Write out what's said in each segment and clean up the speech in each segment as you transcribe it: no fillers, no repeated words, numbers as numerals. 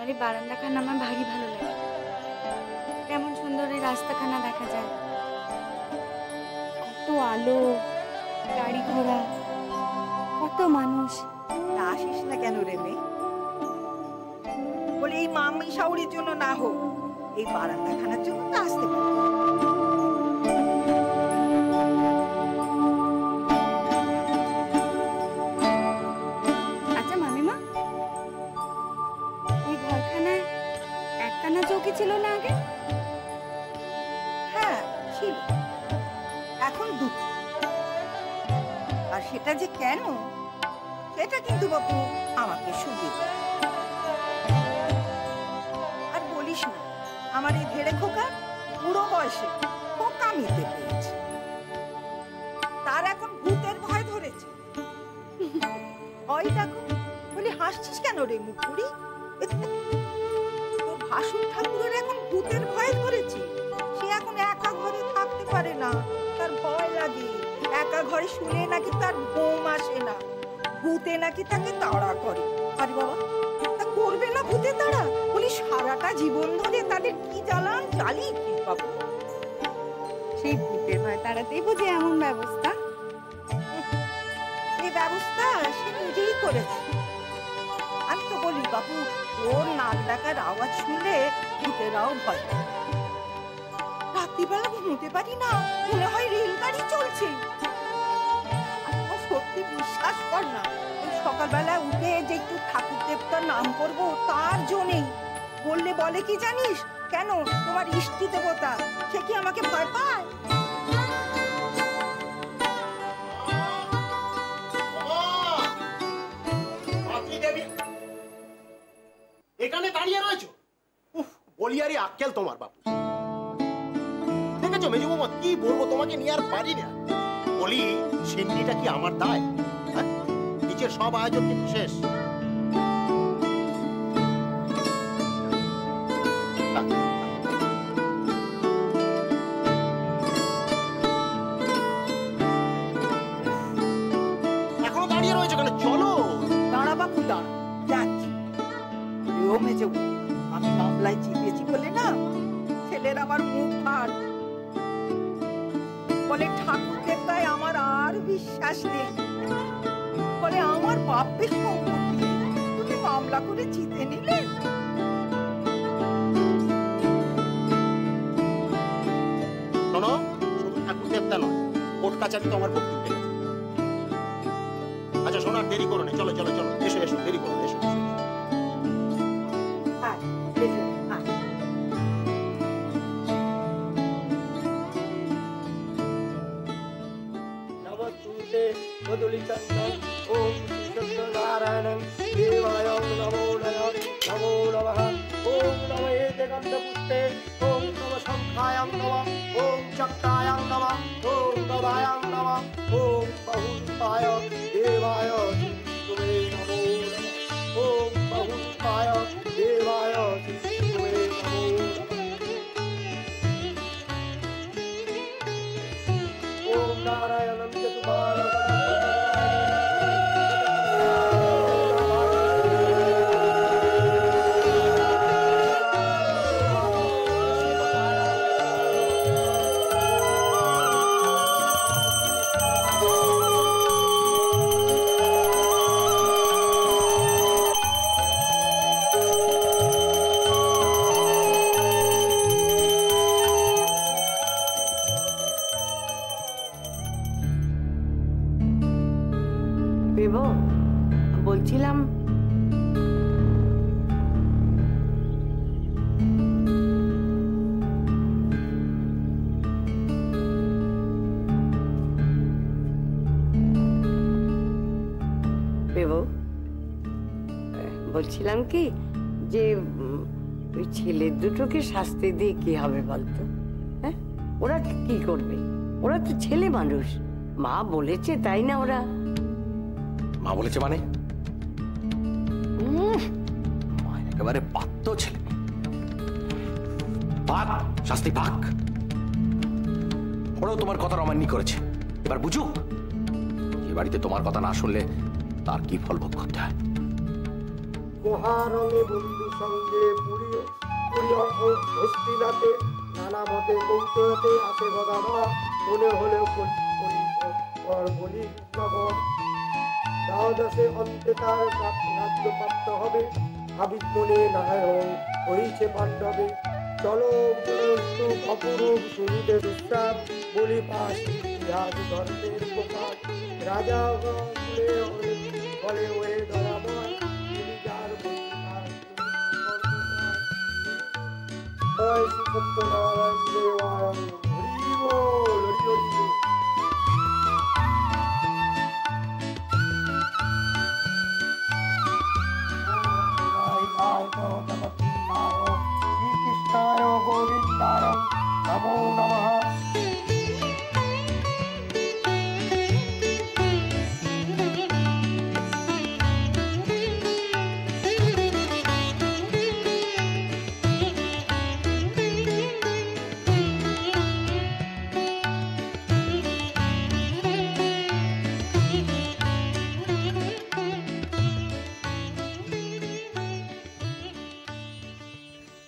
বাড়ির বারান্দাখানা আমার ভারী ভালো লাগে। কেমন সুন্দর এই রাস্তাখানা দেখা যায়, কত আলো, গাড়ি ঘোড়া, কত মানুষ। আসিস না কেন রে মেয়ে? বলে এই মামি শাওরির জন্য না হোক, এই বারান্দাখানার জন্য তো আসতে পারি। আচ্ছা মামিমা, ওই ঘরখানায় একখানা চৌকি ছিল না আগে? হ্যাঁ ছিল, এখন দুটো। আর সেটা যে কেন, সেটা কিন্তু বাবু আমাকে শুধু আর বলিস না। আমার এই ধেড়ে খোকা বুড়ো বয়সে খোকা মিতে পেয়েছে, তার এখন ভূতের ভয় ধরেছে। ওই দেখো, বলি হাসছিস কেন রে মুখুরি? তোর ভাসুর ঠাকুরের এখন ভূতের ভয় ধরেছে। সে এখন একা ঘরে থাকতে পারে না, তার ভয় লাগে। একা ঘরে শুনে নাকি তার ঘুম আসে না, ভূতে নাকি তাকে তাড়া করে। আরে বাবা, তা করবে না ভূতে তাড়া? বলি সারাটা জীবন ধরে তাদের কি জ্বালান জ্বালিয়েছিস বাবু। সেই ভূতের ভয় তাড়াতেই বুঝি এমন ব্যবস্থা। এই ব্যবস্থা সে নিজেই করেছে। আমি তো বলি বাবু, ওর নাক ডাকার আওয়াজ শুনলে ভূতেরাও ভয় পায়। রাত্রিবেলা ঘুমোতে পারি না, মনে হয় রেলগাড়ি চলছে। সত্যি বিশ্বাস কর না, সকালবেলা উঠে যে একটু ঠাকুর দেবতার নাম করবো তার জন্যেই। বললে বলে কি জানিস, কেন তোমার ইষ্টি দেবতা, সে কি আমাকে ভয় পায়? এখানে দাঁড়িয়ে রয়েছো? বলিয়ারি আক্কেল তোমার বাপু। দেখেছো মেজু বৌমা, কি বলবো তোমাকে নিয়ে আর পারি না। বলি সিন্নিটা কি আমার দায়? নিচের সব আয়োজন কিন্তু শেষ। এখনো দাঁড়িয়ে রয়েছে কেন? চলো। দাঁড়া বাপু দাঁড়া, যাচ্ছি। ও মেজে, আমি মামলায় জিতেছি বলে না ছেলের আমার মুখ ভার। বলে ঠাকুর দেবতায় আমার আর বিশ্বাস নেই, বলে আমার বাপের সম্পত্তি তুমি মামলা করে জিতে নিলে। শোনো, শুধু ঠাকুর দেবতা নয়, কোর্ট কাছারি তো আমার ভক্তি উঠে গেছে। আচ্ছা শোনো, আর দেরি করো না, চলো চলো চলো, এসো এসো, দেরি করো, এসো এসো। ओम सत्यनारायण देवाय नमो नमो नमः। ओम नमः एतगन्धपुष्पे, ओम नमः शंखाय नमः, ओम चक्राय नमः, ओम गदाय नमः, ओम बहुरूपाय देवाय विष्णुवे नमो नमः। ओम बहुरूपाय देवाय विष्णुवे नमो नमः। ओम नारायणं चतुर्बाहुं বলছিলাম বলছিলাম কি যে ওই ছেলে দুটোকে শাস্তি দিয়ে কি হবে বলতো? হ্যাঁ, ওরা কি করবে? ওরা তো ছেলে মানুষ, মা বলেছে তাই না? ওরা মা বলেছে মানে? একেবারে বাধ্য ছেলে, শাস্তি পাক। ওরাও তোমার কথার অমান্য করেছে, এবার বুঝুক যে বাড়িতে তোমার কথা না শুনলে তার কি ফল ভোগ করতে হয়। মহারঙে বন্ধু সঙ্গে পুরী হস্তিনাতে নানা মতে কৌতূহতে আসে গদামা মনে হলেও বলি নগর দ্বাদশে অন্তে তার রাজ্য প্রাপ্ত হবে ভাবিক মনে নারায়ণ হইছে পাণ্ডবে চলো অপরূপ শুনিতে দুঃসাপ বলি পাশ ইতিহাস ধর্মের প্রকাশ রাজা বলে ওরে দরাময় তিনি যার জয় শ্রী সত্যনারায়ণ দেবায় হরি বল হরি হরি। শ্রীকৃষ্ণায় গোবিন্দায় নমো নমঃ।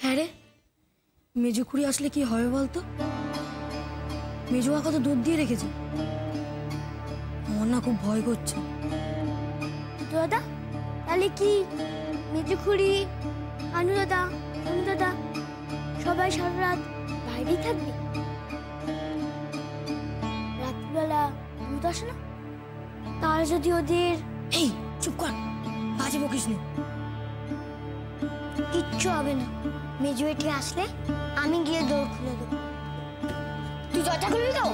হ্যাঁ রে, মেজো খুঁড়ি আসলে কি হবে বলতো? মেজো কত দুধ দিয়ে রেখেছে, আমার না খুব ভয় করছে। দাদা তাহলে কি মেজো খুড়ি কানু দাদা সবাই সারা রাত বাইরেই থাকবে? রাত্রিবেলা ভূত আসে না? তাহলে যদি ওদের এই চুপ কর, বাজে বকিস না। কিচ্ছু হবে না, মেজো এটি আসলে আমি গিয়ে দৌড় খুলে দেবো। তুই দরজা খুলবি তো?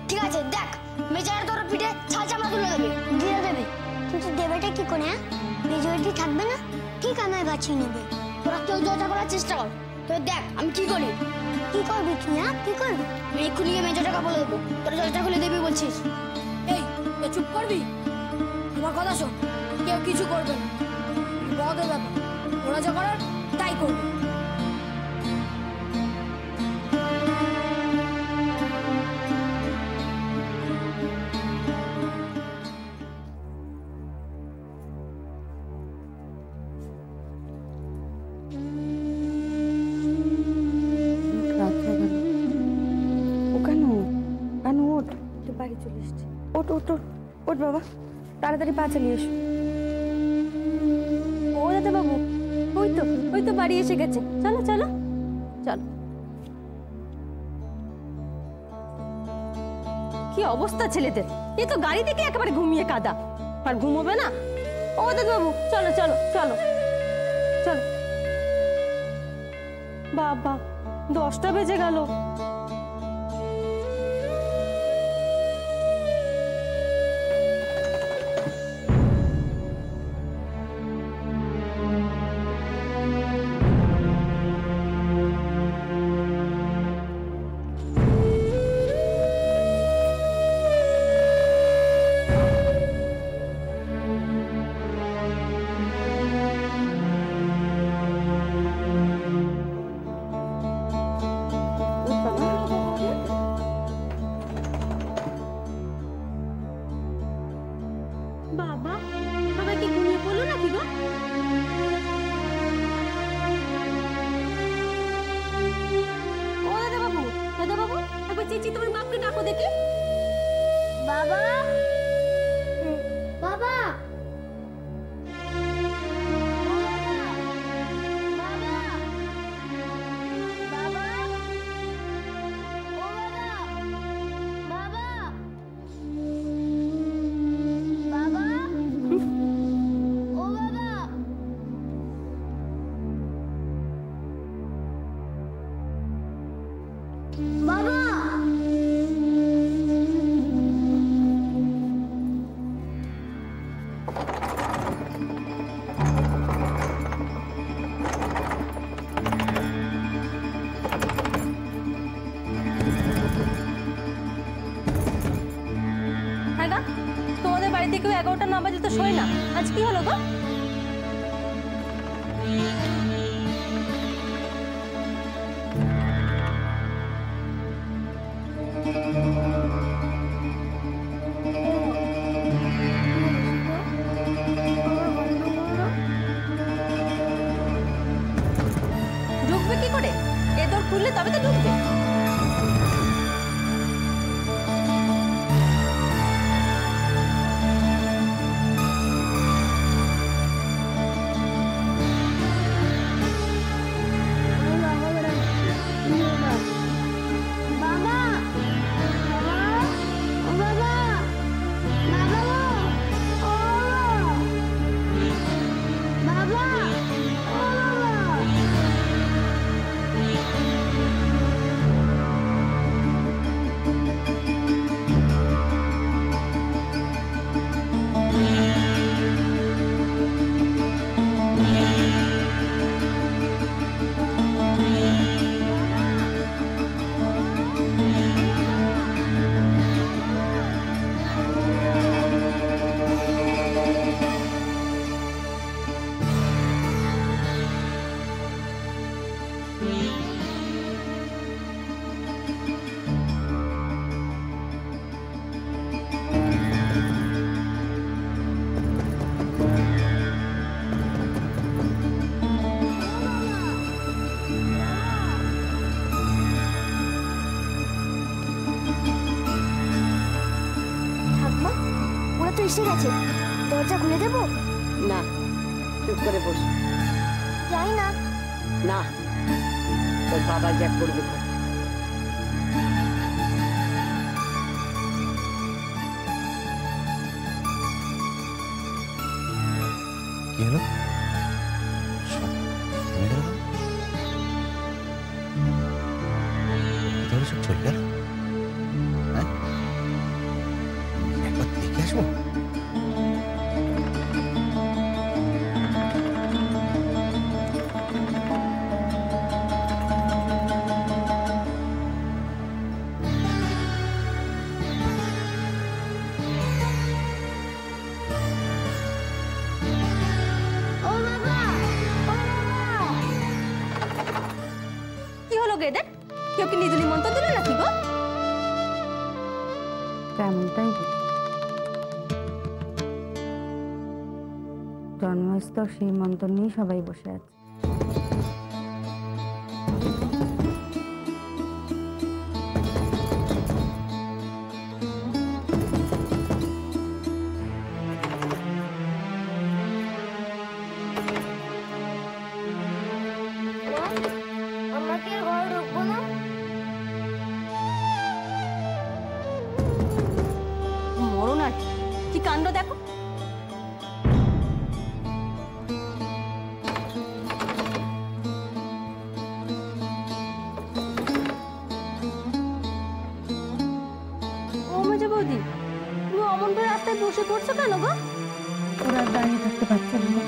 ঠিক আছে, দেখ মেজোর তোর পিঠে ছাল চামড়া তুলে দেবে, দিয়ে দেবে। কিন্তু দেবেটা কি করে? মেজো এটি থাকবে না, ঠিক আমায় বাঁচিয়ে নেবে। তোরা কেউ দরজা করার চেষ্টা কর, তো দেখ আমি কি করি। কি করবি তুই? কি করবি? আমি এক্ষুনি গিয়ে মেজোটাকে বলে দেবো তোরা দরজা খুলে দেবি বলছিস। এই তুই চুপ করবি? আমার কথা শোন, কেউ কিছু করবে না, বড়দের ব্যাপার, ওরা যা করার তাই করবে। বাড়ি চলে এসছি। ওঠ ওঠ ওঠ বাবা, তাড়াতাড়ি পা চালিয়ে এসো। ও দাদা বাবু, ওই তো বাড়ি এসে গেছে। চলো চলো চলো। কি অবস্থা ছেলেদের, এ তো গাড়ি থেকে একেবারে ঘুমিয়ে কাদা, আর ঘুমোবে না। ও দাদা বাবু চলো চলো চলো চলো। বাবা 10টা বেজে গেল। বাবা সবাই কি ঘুমিয়ে পড়লো নাকি গো? ও দাদা বাবু একবার চেঁচিয়ে তোমার বাপকে ডাকো দেখি। বাবা বাবা তোমাদের বাড়িতে কেউ 11টা না বাজে তো শোয় না, আজ কি হলো গো? কি করে? এ দৌড় খুললে তবে তো ঢুকবে। এসে গেছে, দরজা খুলে দেবো? না, চুপ করে বস। যাই না। না, তোর বাবা যা করবে। কি হলো? সব চলে গেল? একবার দেখে আসবো। এদের কেউ কি নিজে নিমন্ত্রণ দিল নাকি গো? তেমনটাই জন্মস্থল সেই মন্ত্রণ নিয়ে সবাই বসে আছে। কি কাণ্ড দেখো। ও মেজো বৌদি, তুমি অমন করে রাস্তায় বসে পড়ছো কেন গো? ওরা দাঁড়িয়ে থাকতে পারছে না।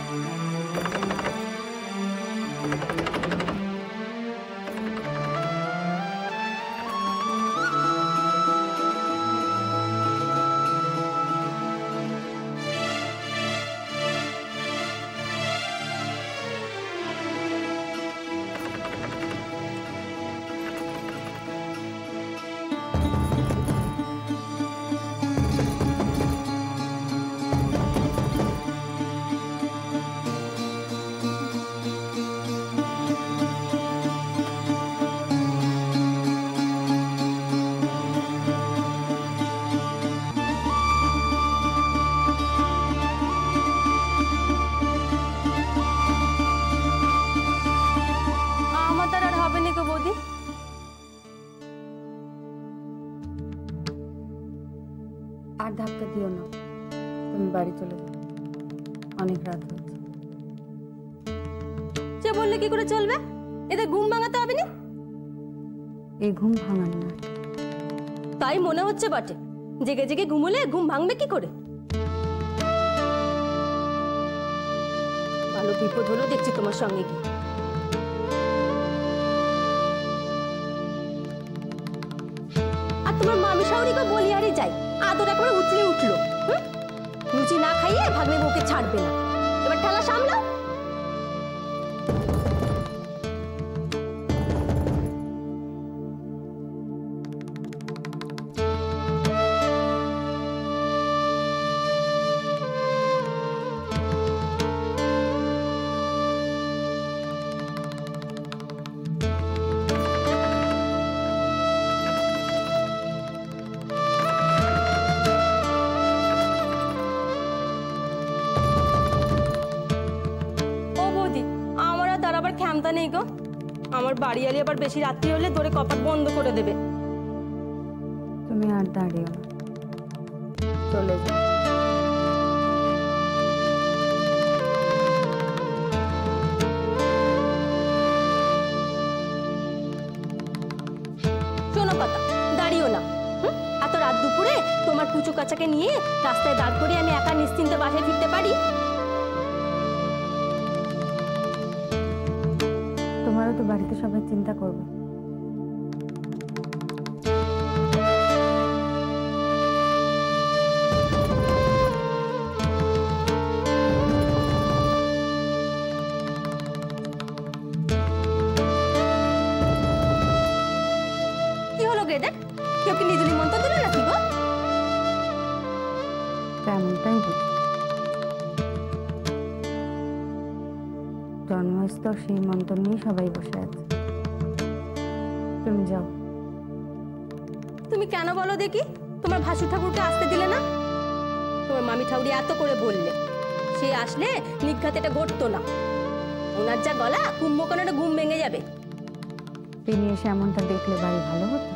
আর ধাক্কা দিও না, তুমি বাড়ি চলে যাও, অনেক রাত হয়েছে। সে বললে কি করে চলবে? এদের ঘুম ভাঙাতে হবে না? এই ঘুম ভাঙান না। তাই মনে হচ্ছে বটে, জেগে জেগে ঘুমোলে ঘুম ভাঙবে কি করে? ভালো বিপদ হলো দেখছি তোমার সঙ্গে কি। আর তোমার মামি শাওরিকে বলি আরে যাই, আদর একবারে উতলে উঠলো। লুচি না খাইয়ে ভাগ্নে বউকে ছাড়বে না। এবার ঠেলা সামলাও। পান্তা নেই গো। আমার বাড়ি আলি আবার বেশি রাত্রি হলে ধরে কপাট বন্ধ করে দেবে। তুমি আর দাঁড়িও না, চলে যাও। শোনো কথা, দাঁড়িও না। এত রাত দুপুরে তোমার কুচু কাচাকে নিয়ে রাস্তায় দাঁড় করে আমি একা নিশ্চিন্তে বাসায় ফিরতে পারি? তোমারও তো বাড়িতে সবাই চিন্তা করবে। কি হলো গো এদের? কেউ কি নিজে নিমন্ত্রণ দিল নাকি গো? তেমনটাই বুঝি। জন্মস্তর সেই মন্ত্র নিয়ে সবাই বসে আছে। তুমি যাও। তুমি কেন বলো দেখি তোমার ভাসুর ঠাকুরকে আসতে দিলে না? তোমার মামি ঠাকুরি এত করে বললে, সে আসলে নিঘাতে এটা ঘটতো না। ওনার যা গলা, কুম্ভকর্ণের ঘুম ভেঙে যাবে। তিনি এসে এমনটা দেখলে বাড়ি ভালো হতো।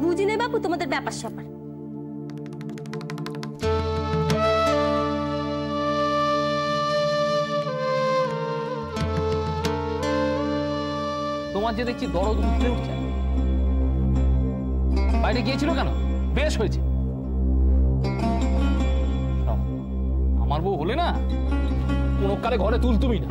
বুঝি নে বাবু তোমাদের ব্যাপার স্যাপার। তোমার যে দেখছি দরদ উঠলে উঠছে, বাইরে গিয়েছিল কেন? বেশ হয়েছে। আমার বউ হলে না কোনো কালে ঘরে তুলতুমি না।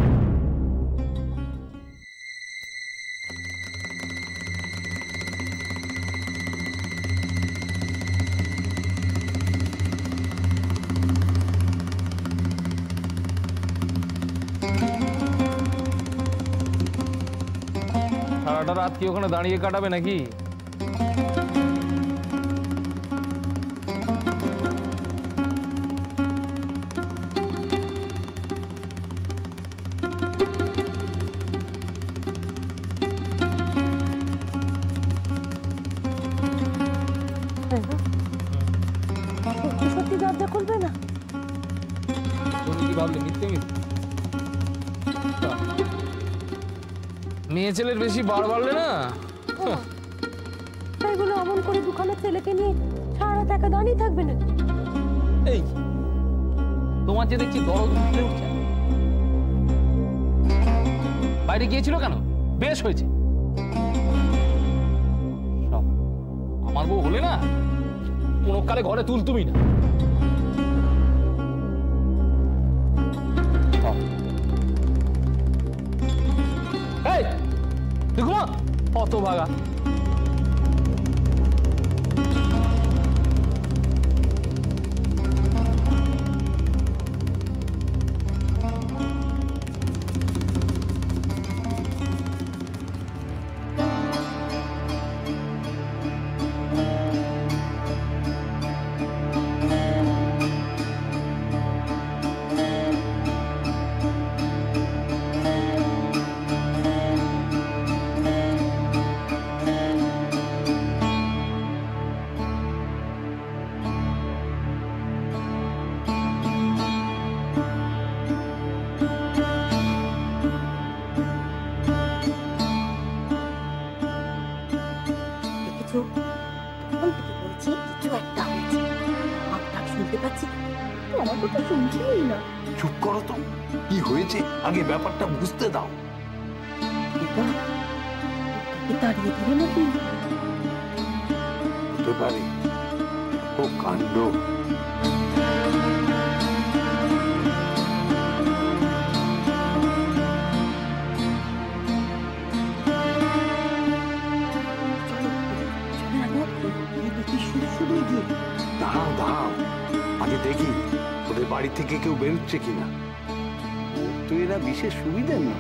সারাটা রাত কি ওখানে দাঁড়িয়ে কাটাবে নাকি? সত্যি দরজা খুলবে না? তুমি কি ভাবলে মিথ্যে মিথ্যে? মেয়ে ছেলের বেশি বার বাড়লে না। তাই বলে অমন করে দুখানা ছেলেকে নিয়ে সারা রাত একা দাঁড়িয়ে থাকবে নাকি? এই তোমার যে দেখছি দরদ উঠলে উঠছে, বাইরে গিয়েছিল কেন? বেশ হয়েছে। আমার বউ হলে না কোনো কালে ঘরে তুলতুমি না। এই দেখো মা, অত ভাগা। চুপ করো তো, কি হয়েছে আগে ব্যাপারটা বুঝতে দাও। দাঁড়িয়ে দিলে নাকি? হতে পারে। ও কাণ্ড। দাঁড়াও দাঁড়াও, আগে দেখি ওদের বাড়ি থেকে কেউ বেরোচ্ছে কিনা। তো এরা বিশেষ সুবিধা না।